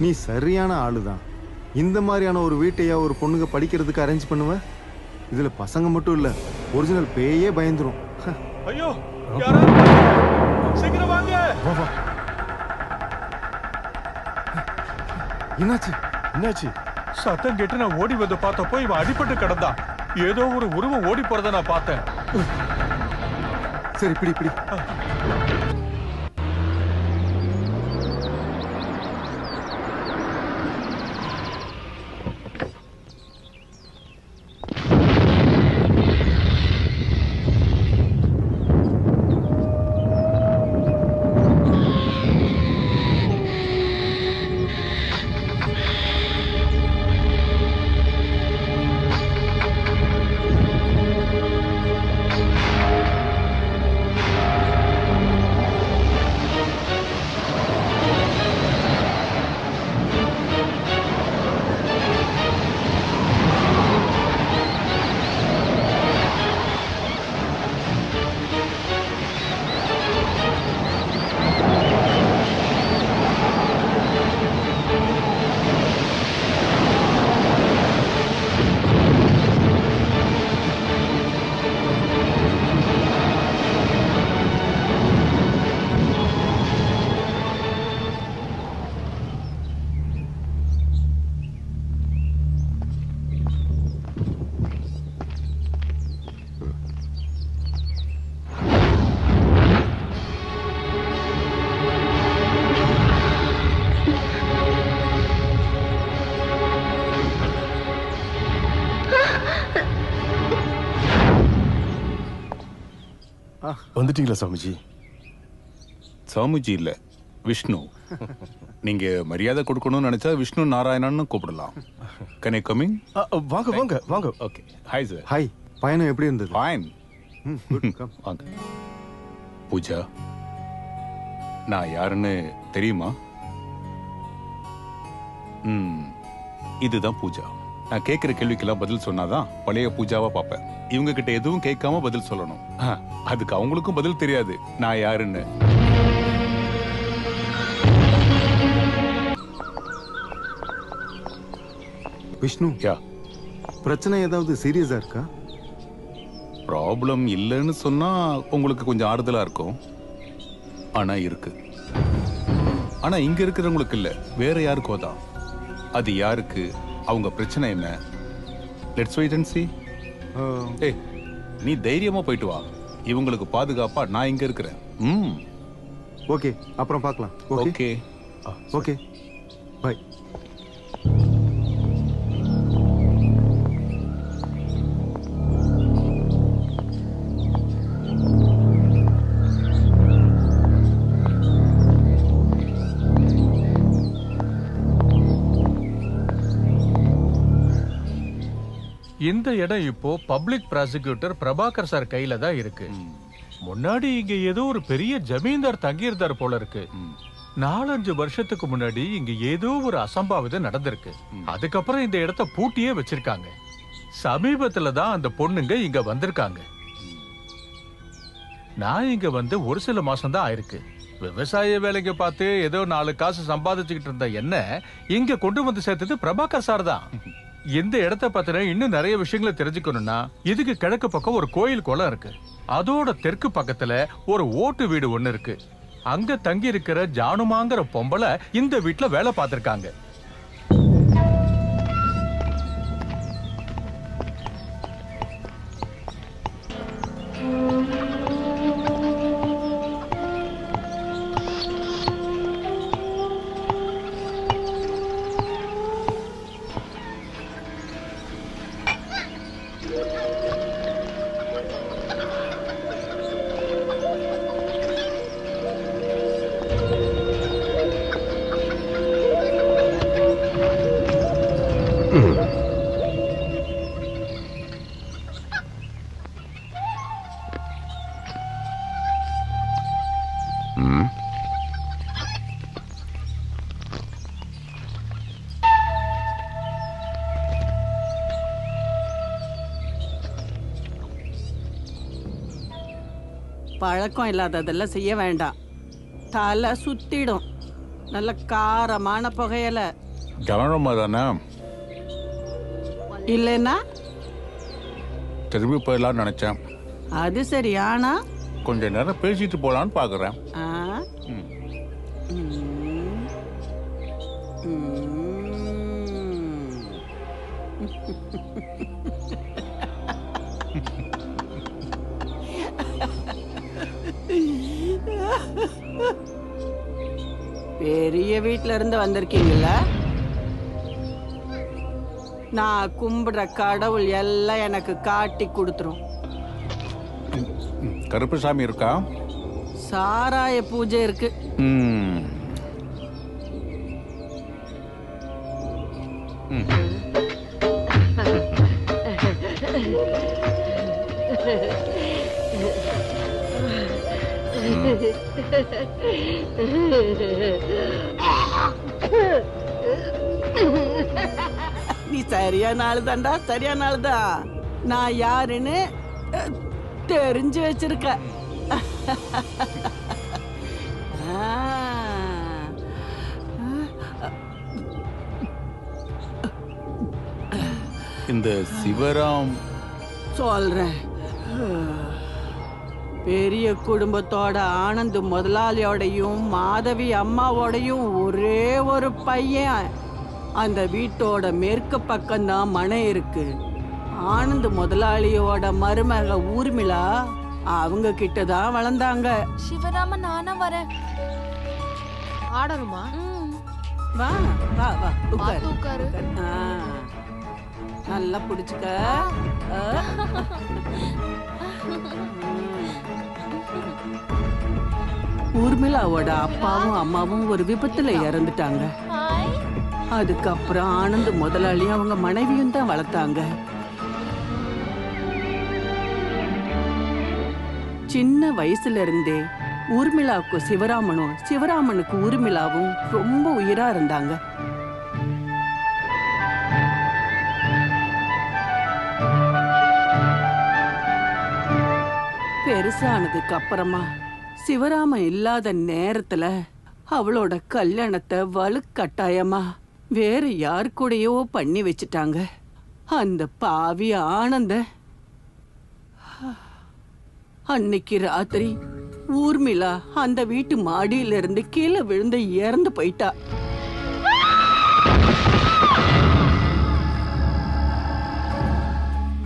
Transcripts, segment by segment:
நீ சரியான ஆளுதான். இந்த மாதிரியான ஒரு வீட்டையா ஒரு பொண்ணுங்க படிக்கிறதுக்கு அரேஞ்ச் பண்ணுவ? இதுல பசங்க மட்டும் இல்ல, ஒரிஜினல் பேயே பயந்துரும். ஐயோ, யாராவது சீக்கிரம் வாங்க. என்னாச்சு? சத்தம் கேட்டு நான் ஓடி வந்து பார்த்தப்போ இவன் அடிபட்டு கிடந்தான். ஏதோ ஒரு உருவம் ஓடி போறத நான் பார்த்தேன். சரி, பிடி. வந்துட்டீங்களா சாமிஜி? சாமிஜி இல்ல, விஷ்ணு. நீங்க மரியாதை கொடுக்கணும்னு நினைச்சா விஷ்ணு நாராயணன்னு கூப்பிடலாம். Can I come in? வாங்க. ஓகே. Hi sir. ஹாய். பயணம் எப்படி இருந்தது? ஃபைன். வாங்க. பூஜா, நான் யாருன்னு தெரியுமா? இதுதான் பூஜா. நான் கேட்கிற கேள்விக்கெல்லாம் பதில் சொன்னாதான் பழைய பூஜாவா பார்ப்பேன். இவங்க கிட்ட எதுவும் கேட்காம பதில் சொல்லணும். அதுக்கு அவங்களுக்கும் பதில் தெரியாது நான் யாருன்னு. விஷ்ணு, பிரச்சனை ஏதாவது சீரியஸா இருக்கா? ப்ராப்ளம் இல்லைன்னு சொன்னா உங்களுக்கு கொஞ்சம் ஆறுதலா இருக்கும். ஆனா இருக்கு. ஆனா இங்க இருக்கிறவங்களுக்கு இல்ல, வேற யாருக்கோ தான். அது யாருக்கு, அவங்க பிரச்சனை என்ன? Let's wait and see. ஏய், நீ தைரியமா போயிட்டு வா. இவங்களுக்கு பாதுகாப்பா நான் இங்க இருக்கிறேன். ஓகே, அப்புறம் பார்க்கலாம். Okay, bye. இந்த இடம் இப்போ பப்ளிக் ப்ராசிக்யூட்டர் பிரபாகர் சார் கையில தான் இருக்கு. முன்னாடி இங்க ஏதோ ஒரு பெரிய ஜமீன்தார் தங்கியிருந்தார் போல இருக்கு. 4-5 வருஷத்துக்கு முன்னாடி இங்க ஏதோ ஒரு அசம்பாவிதம் நடந்திருக்கு. அதுக்கப்புறம் இந்த இடத்த பூட்டியே வச்சிருக்காங்க. சமீபத்துல தான் அந்த பொண்ணுங்க இங்க வந்திருக்காங்க. நான் இங்க வந்து ஒரு சில மாசம் தான் ஆயிருக்கு. விவசாய வேலைக்கு பார்த்து ஏதோ 4 காசு சம்பாதிச்சுக்கிட்டு இருந்த என்ன இங்க கொண்டு வந்து சேர்த்தது பிரபாகர் சார் தான். இந்த இடத்த பத்தின இன்னும் நிறைய விஷயங்களை தெரிஞ்சுக்கணும்னா இதுக்கு கிழக்கு பக்கம் ஒரு கோயில் குளம் இருக்கு. அதோட தெற்கு பக்கத்துல ஒரு ஓட்டு வீடு ஒண்ணு இருக்கு. அங்க தங்கி இருக்கிற ஜானுமாங்கிற பொம்பளை இந்த வீட்டுல வேலை பார்த்திருக்காங்க. பழக்கம் இல்லாததெல்லாம் செய்ய வேண்டாம். தலை சுத்திடும். நல்ல காரமான புகையல. கவனமா தானே இல்லைன்னா திரும்பி போயிடலாம்னு நினைச்சேன். அது சரி. ஆனா கொஞ்ச நேரம் பேசிட்டு போலான்னு பாக்குறேன். ஆ? ம். ம். பெரிய வீட்ல இருந்து வந்திருக்கீங்கல்ல? நான் கும்பிடுற கடவுள் எல்லாம் எனக்கு காட்டி கொடுத்துரும். கருப்பசாமி இருக்கா? சாராய பூஜை இருக்கு. ம். ம். நீ சரியான ஆளு தான்டா, சரியான ஆளு தான். நான் யாருன்னு தெரிஞ்சு வச்சிருக்க. இந்த சிவராம் சொல்றேன். பெரிய குடும்பத்தோட ஆனந்த் முதலாளியோடையும் மாதவி அம்மாவோடையும் ஒரே ஒரு பையன். அந்த வீட்டோட மேற்கு பக்கம்தான் மனை இருக்கு. ஆனந்த் முதலாளியோட மருமக ஊர்மிளா அவங்க கிட்டதான் வளர்ந்தாங்க. சிவராம நானா வரேன். ஆடணுமா? வா வா வா பார்த்து உட்காரு. உட்காரு. நல்லா பிடிச்சுக்க. ஊர்மிளாவோட அப்பாவும் அம்மாவும் ஒரு விபத்துல இறந்துட்டாங்க. ஹாய். அதுக்கப்புறம் ஆனந்த் முதலாளி அவங்க மனைவியும் தான் வளர்த்தாங்க. சின்ன வயசுல இருந்தே ஊர்மிளாவுக்கு சிவராமனும் சிவராமனுக்கு ஊர்மிளாவும் ரொம்ப உயிரா இருந்தாங்க. பெருசானதுக்கு அப்புறமா சிவராமன் இல்லாத நேரத்துல அவளோட கல்யாணத்தை வலுக்கட்டாயமா வேற யார் கூடயோ பண்ணி வச்சுட்டாங்க. அந்த பாவி ஆனந்த அன்னைக்கு ராத்திரி ஊர்மிளா அந்த வீட்டு மாடியில இருந்து கீழே விழுந்து இறந்து போயிட்டா.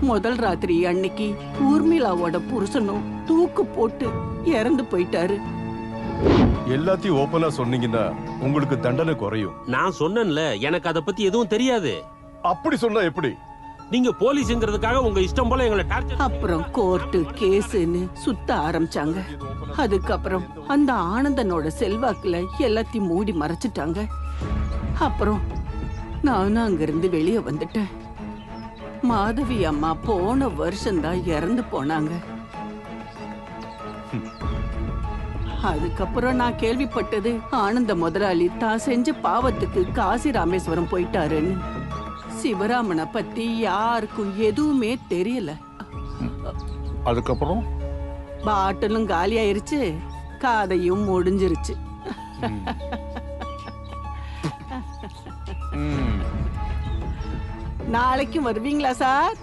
முதல் ராத்திரி அன்னைக்கு ஊர்மிளாவோட புருஷனும் தூக்கு போட்டு இறந்து போயிட்டாரு. எல்லாத்தையும் ஓப்பனா சொன்னீங்கன்னா உங்களுக்கு தண்டனை குறையும். நான் சொன்னேன்ல, எனக்கு அதை பத்தி எதுவும் தெரியாது. அப்படி சொன்னா எப்படி? நீங்க போலீஸ்ங்கிறதுக்காக உங்க இஷ்டம் போல எங்களை டார்ச்சர். அப்புறம் கோர்ட்டு கேஸ்ன்னு சுத்த ஆரம்பிச்சாங்க. அதுக்கப்புறம் அந்த ஆனந்தனோட செல்வாக்குல எல்லாத்தையும் மூடி மறைச்சிட்டாங்க. அப்புறம் நானும் அங்கிருந்து வெளியே வந்துட்டேன். மாதவி அம்மா போன வருஷம்தான் இறந்து போனாங்க. அதுக்கப்புறம் நான் கேள்விப்பட்டது ஆனந்த முதலாளி தான் செஞ்ச பாவத்துக்கு காசி ராமேஸ்வரம் போயிட்டாருன்னு. சிவராமனை பத்தி யாருக்கும் எதுவுமே தெரியல. அதுக்கப்புறம் பாட்டிலும் காலி ஆயிருச்சு, காதையும் முடிஞ்சிருச்சு. நாளைக்கும் வருவீங்களா சார்?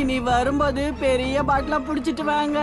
இனி வரும்போது பெரிய பாட்டிலா புடிச்சிட்டு வாங்க.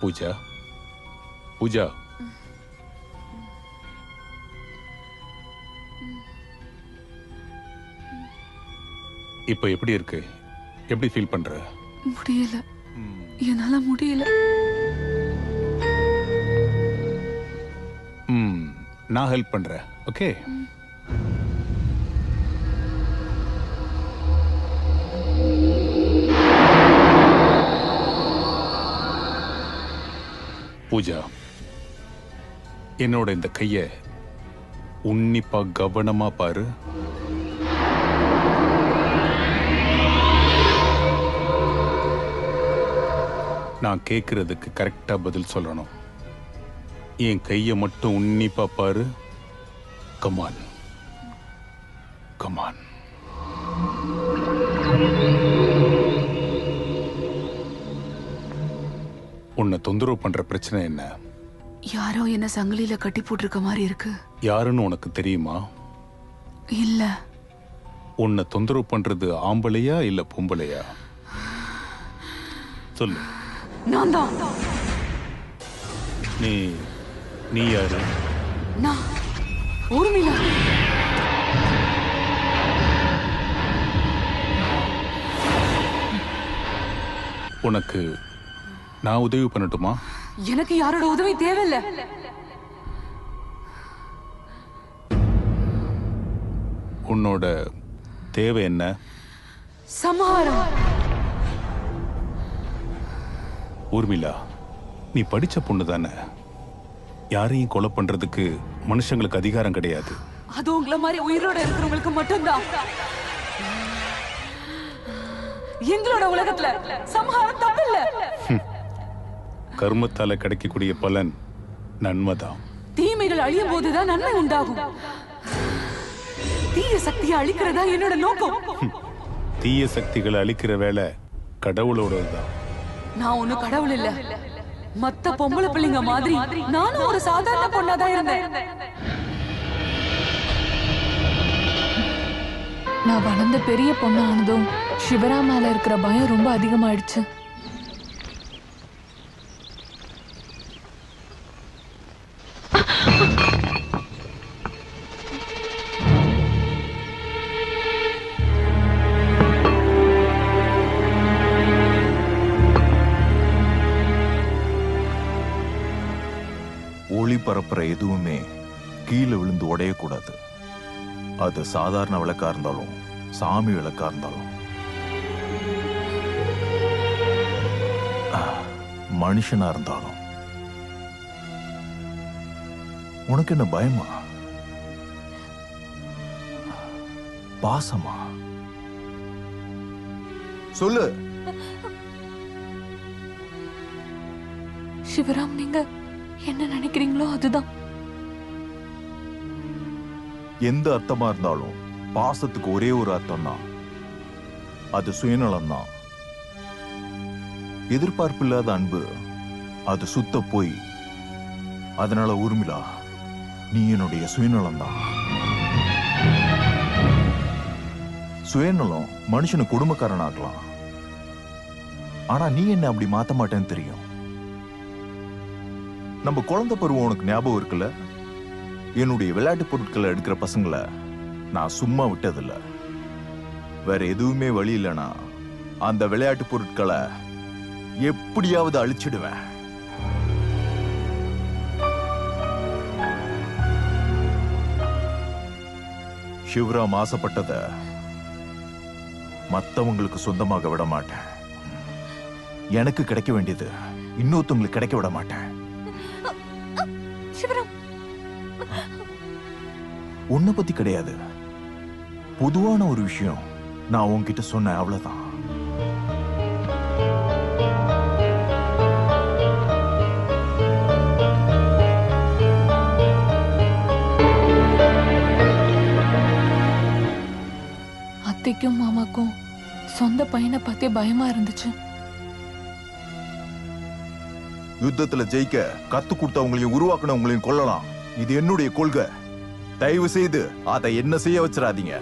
பூஜா, பூஜா, இப்ப எப்படி இருக்கு? எப்படி ஃபீல் பண்ற? முடியல, என்னால முடியல. நான் ஹெல்ப் பண்றேன். ஓகே? பூஜா, என்னோட இந்த கைய உன்னிப்பா கவனமா பாரு. நான் கேட்கறதுக்கு கரெக்டா பதில் சொல்லணும். என் கைய மட்டும் உன்னிப்பா பாரு. Come on, come on. உன்னை தொந்தரவு பண்ற பிரச்சனை என்ன? யாரோ என்ன சங்கிலியில கட்டி போட்டிருக்க மாதிரி இருக்கு. யாருன்னு உனக்கு தெரியுமா? இல்ல. உன்னை தொந்தரவு பண்றது ஆம்பளையா இல்ல பொம்பளையா? சொல்லு. நான் தான். நீ யாரு? நான் ஊர்மிளா. உனக்கு நான் உதவி பண்ணட்டுமா? எனக்கு யாரோட உதவி தேவையில்லை. உன்னோட தேவை என்ன? சமாரம். ஊர்மிளா, நீ படிச்ச பொண்ணு தானே. யாரையும் கொலை பண்றதுக்கு மனுஷங்களுக்கு அதிகாரம் கிடையாது. அது உங்களை மாதிரி உயிரோட இருக்கிறவங்களுக்கு மட்டும்தான். எங்களோட உலகத்துல சம்ஹாரம் தப்பில்ல. கர்மத்தால கிடைக்கக்கூடிய பலன் நன்மைதான். தீமைகள் அழியும் போதுதான் நன்மை உண்டாகும். தீய சக்தியை அழிக்கிறதா என்னோட நோக்கம். தீய சக்திகளை அழிக்கிற வேலை கடவுளோடதுதான். நான் ஒண்ணும் கடவுள் இல்ல. மத்த பொம்பளை பிள்ளைங்க மாதிரி நானும் ஒரு சாதாரண பொண்ணாதான் இருந்தேன். நான் வளர்ந்த பெரிய பொண்ணு ஆனதும் சிவராம் மேல இருக்கிற பயம் ரொம்ப அதிகமாயிடுச்சு. ஒளி பரப்புற எதுவுமே கீழே விழுந்து உடையக்கூடாது. அது சாதாரண விளக்கா இருந்தாலும் சாமி விளக்கா இருந்தாலும் மனுஷனா இருந்தாலும். உனக்கு என்ன பயமா? பாசமா? சொல்லு. சிவராம், நீங்க என்ன நினைக்கிறீங்களோ அதுதான். எந்த அர்த்தமா இருந்தாலும் பாசத்துக்கு ஒரே ஒரு அர்த்தம் தான். அது சுயநலம் தான். எதிர்பார்ப்பு இல்லாத அன்பு அது சுத்த போய். அதனால ஊர்மிளா, நீ என்னுடைய சுயநலம் தான். சுயநலம் மனுஷனு குடும்பக்காரன் ஆக்கலாம். ஆனா நீ என்ன அப்படி மாத்த மாட்டேன்னு தெரியும். நம்ம குழந்தை பருவம் உனக்கு ஞாபகம் இருக்குல்ல? என்னுடைய விளையாட்டு பொருட்களை எடுக்கிற பசங்களை நான் சும்மா விட்டதில்லை. வேற எதுவுமே வழி இல்லைனா அந்த விளையாட்டு பொருட்களை எப்படியாவது அழிச்சிடுவேன். சிவராம் ஆசைப்பட்டத மத்தவங்களுக்கு சொந்தமாக விட மாட்டேன். எனக்கு கிடைக்க வேண்டியது இன்னொருத்தவங்களுக்கு கிடைக்க விட மாட்டேன். உன்னை பத்தி கிடையாது, பொதுவான ஒரு விஷயம் நான் உன்கிட்ட சொன்னேன், அவ்வளவுதான். அத்தைக்கும் மாமாக்கும் சொந்த பையனை பத்தி பயமா இருந்துச்சு. யுத்தத்துல ஜெயிக்க கத்து கொடுத்தவங்களையும் உருவாக்குனவங்களையும் கொல்லலாம். இது என்னுடைய கொள்கை. தயவு செய்து அதை என்ன செய்ய வச்சிடாதீங்க.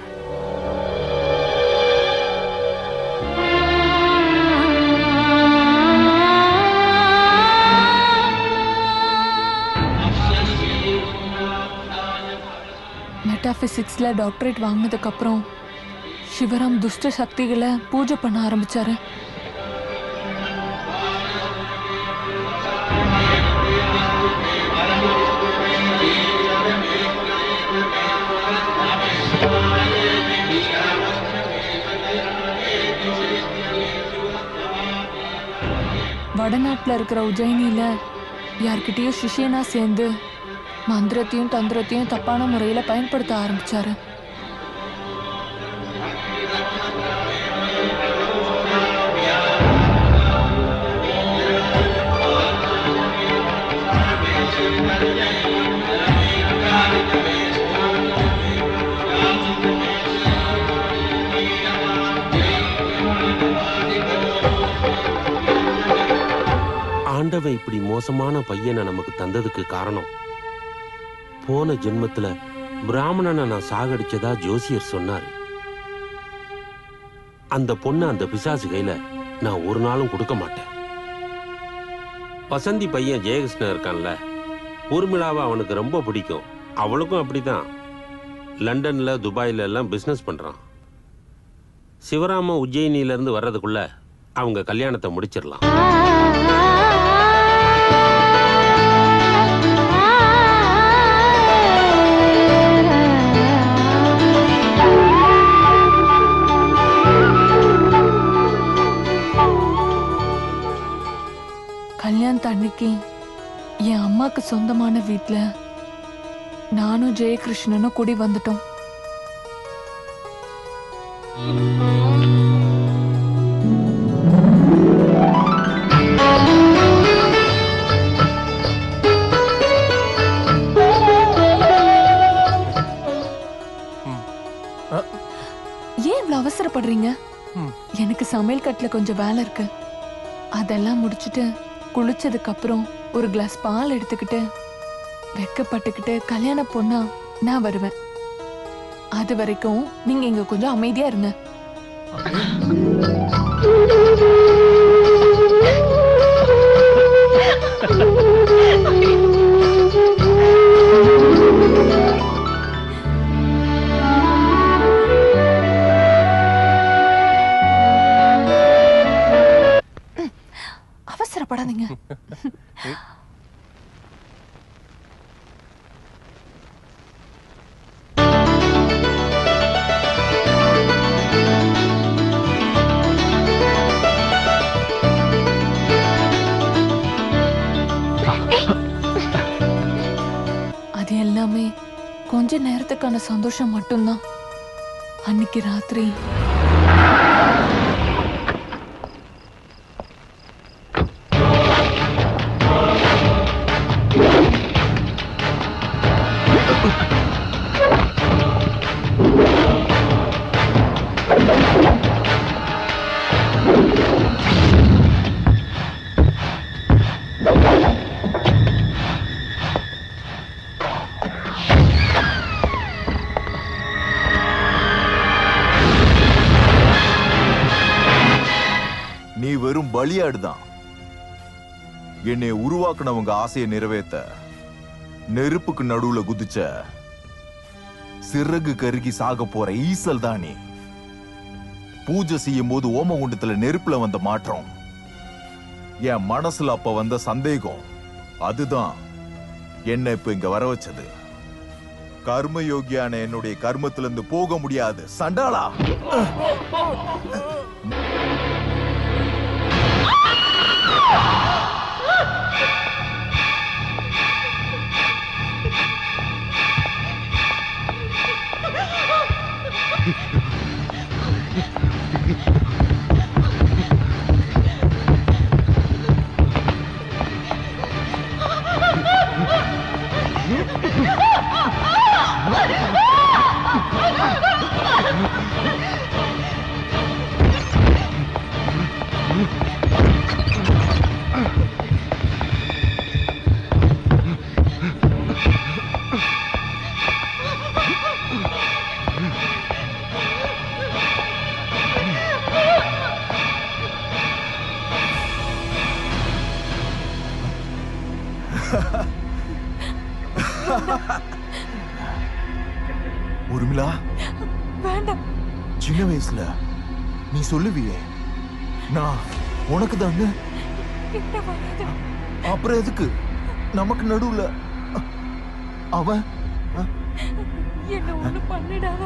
மெட்டாபிசிக்ஸ்ல டாக்டரேட் வாங்கினதுக்கு அப்புறம் சிவராம் துஷ்ட சக்திகளை பூஜை பண்ண ஆரம்பிச்சாரு. வடநாட்டுல இருக்கிற உஜ்ஜயினியில யார்கிட்டயும் சிஷியனா சேர்ந்து மந்திரத்தையும் தந்திரத்தையும் தப்பான முறையில பயன்படுத்த ஆரம்பிச்சாரு. ஆண்டவன் இப்படி மோசமான பையனை நமக்கு தந்ததுக்கு காரணம், போன ஜென்மத்துல பிராமணனை நான் சாகடிச்சதா ஜோசியர் சொன்னாரு. அந்த பொண்ணு அந்த பிசாசு கையில நான் ஒரு நாளும் கொடுக்க மாட்டேன். வசந்தி பையன் ஜெயகிருஷ்ணன் இருக்கான்ல, ஊர்மிளாவை அவனுக்கு ரொம்ப பிடிக்கும். அவளுக்கும் அப்படிதான். லண்டன்ல துபாயில எல்லாம் பிசினஸ் பண்றான். சிவராம உஜ்ஜயினில இருந்து வர்றதுக்குள்ள அவங்க கல்யாணத்தை முடிச்சிடலாம். கல்யாணத்து அன்னைக்கு என் அம்மாக்கு சொந்தமான வீட்டுல நானும் ஜெயகிருஷ்ணனும் கூடி வந்துட்டோம். ஏன் இவ்வளவு அவசரப்படுறீங்க? எனக்கு சமையல் கட்டுல கொஞ்சம் வேலை இருக்கு. அதெல்லாம் முடிச்சுட்டு குளிச்சதுக்கு அப்புறம் ஒரு கிளாஸ் பால் எடுத்துக்கிட்டு வெக்கப்பட்டுக்கிட்டு கல்யாண பொண்ணா நான் வருவேன். அது வரைக்கும் நீங்க இங்க கொஞ்சம் அமைதியா இருங்க. அவசரப்படாதீங்க. அது எல்லாமே கொஞ்ச நேரத்துக்கான சந்தோஷம் மட்டும்தான். அன்னைக்கு ராத்திரி நீ வெறும் பலியாடுதான். என்னை உருவாக்குனவங்க ஆசையை நிறைவேற்ற நெருப்புக்கு நடுவுல குதிச்ச சிறகு கருகி சாக போற ஈசல் தான் நீ. பூஜை செய்யும் போது ஓமகுண்டத்துல நெருப்புல வந்த மாற்றம், என் மனசுல அப்ப வந்த சந்தேகம், அதுதான் என்ன இப்ப இங்க வர வச்சது. கர்மயோகியான என்னுடைய கர்மத்திலிருந்து போக முடியாது சண்டாளா. ஊர்மிளா, வேண்டாம். சின்ன வயசுல நீ சொல்லுவியே நான் உனக்கு தான். கிட்ட வராத. அப்புறம் எதுக்கு நமக்கு நடுவுல அவன்? என்ன ஒண்ணு பண்ணிடாத.